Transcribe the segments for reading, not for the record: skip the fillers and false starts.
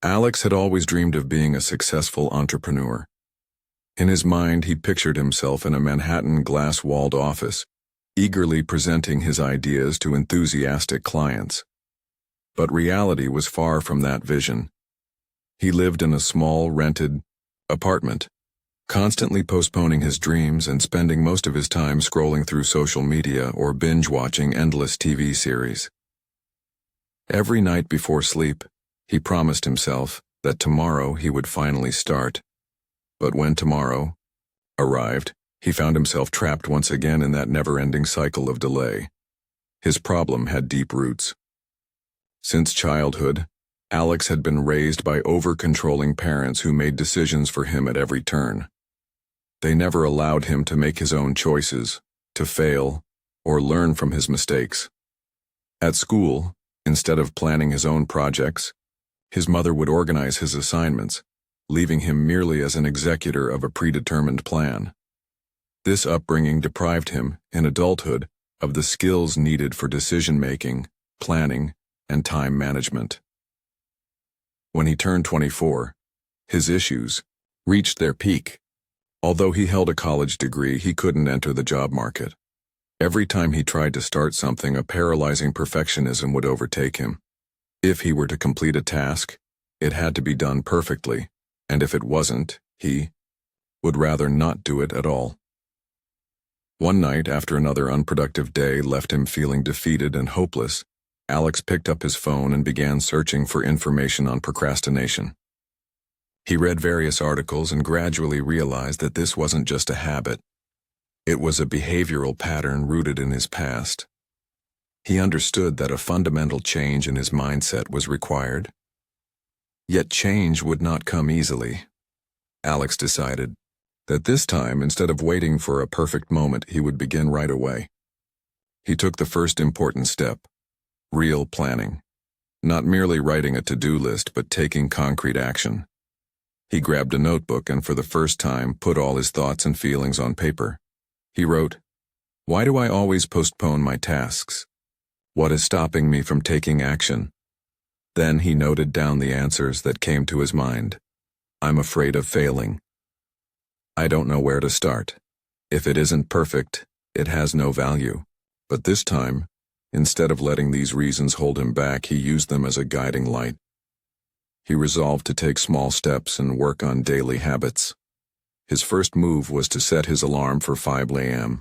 Alex had always dreamed of being a successful entrepreneur. In his mind, he pictured himself in a Manhattan glass-walled office, eagerly presenting his ideas to enthusiastic clients. But reality was far from that vision. He lived in a small, rented apartment, constantly postponing his dreams and spending most of his time scrolling through social media or binge-watching endless TV series. Every night before sleep, he promised himself that tomorrow he would finally start. But when tomorrow arrived, he found himself trapped once again in that never-ending cycle of delay. His problem had deep roots. Since childhood, Alex had been raised by over-controlling parents who made decisions for him at every turn. They never allowed him to make his own choices, to fail, or learn from his mistakes. At school, instead of planning his own projects, his mother would organize his assignments, leaving him merely as an executor of a predetermined plan. This upbringing deprived him, in adulthood, of the skills needed for decision-making, planning, and time management. When he turned 24, his issues reached their peak. Although he held a college degree, he couldn't enter the job market. Every time he tried to start something, a paralyzing perfectionism would overtake him. If he were to complete a task, it had to be done perfectly, and if it wasn't, he would rather not do it at all. One night, after another unproductive day left him feeling defeated and hopeless, Alex picked up his phone and began searching for information on procrastination. He read various articles and gradually realized that this wasn't just a habit. It was a behavioral pattern rooted in his past. He understood that a fundamental change in his mindset was required. Yet change would not come easily. Alex decided that this time, instead of waiting for a perfect moment, he would begin right away. He took the first important step, real planning. Not merely writing a to-do list, but taking concrete action. He grabbed a notebook and for the first time put all his thoughts and feelings on paper. He wrote, "Why do I always postpone my tasks? What is stopping me from taking action?" Then he noted down the answers that came to his mind. "I'm afraid of failing. I don't know where to start. If it isn't perfect, it has no value." But this time, instead of letting these reasons hold him back, he used them as a guiding light. He resolved to take small steps and work on daily habits. His first move was to set his alarm for 5 a.m.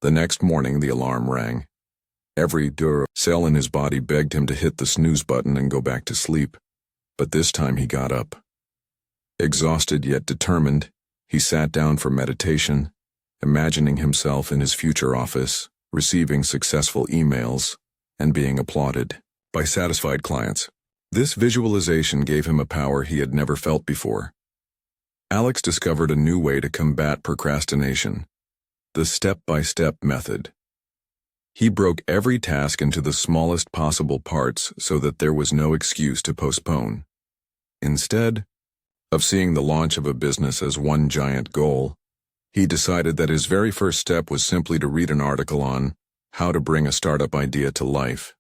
The next morning, the alarm rang. Every cell in his body begged him to hit the snooze button and go back to sleep. But this time he got up. Exhausted yet determined, he sat down for meditation, imagining himself in his future office, receiving successful emails, and being applauded by satisfied clients. This visualization gave him a power he had never felt before. Alex discovered a new way to combat procrastination, the step-by-step method. He broke every task into the smallest possible parts so that there was no excuse to postpone. Instead of seeing the launch of a business as one giant goal, he decided that his very first step was simply to read an article on how to bring a startup idea to life.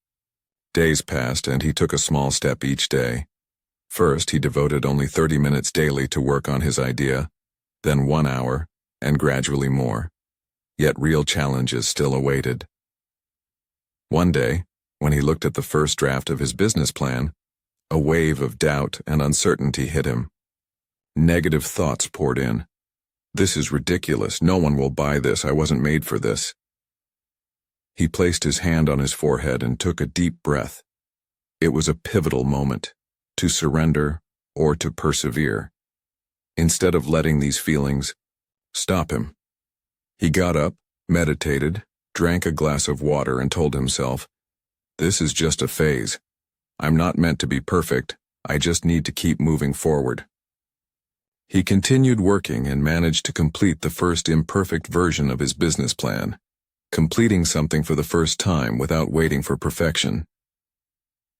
Days passed and he took a small step each day. First, he devoted only 30 minutes daily to work on his idea, then 1 hour, and gradually more. Yet real challenges still awaited. One day, when he looked at the first draft of his business plan, a wave of doubt and uncertainty hit him. Negative thoughts poured in. "This is ridiculous. No one will buy this. I wasn't made for this." He placed his hand on his forehead and took a deep breath. It was a pivotal moment, to surrender or to persevere. Instead of letting these feelings stop him, he got up, meditated, drank a glass of water and told himself, "This is just a phase. I'm not meant to be perfect. I just need to keep moving forward." He continued working and managed to complete the first imperfect version of his business plan, completing something for the first time without waiting for perfection.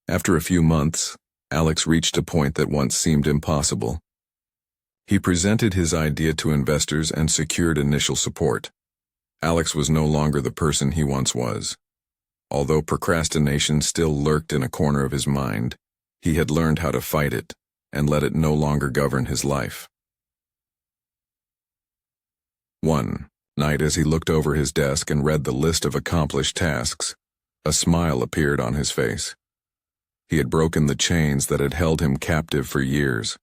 After a few months, Alex reached a point that once seemed impossible. He presented his idea to investors and secured initial support. Alex was no longer the person he once was. Although procrastination still lurked in a corner of his mind, He had learned how to fight it and let it no longer govern his life. One night, as he looked over his desk and read the list of accomplished tasks, a smile appeared on his face. He had broken the chains that had held him captive for years.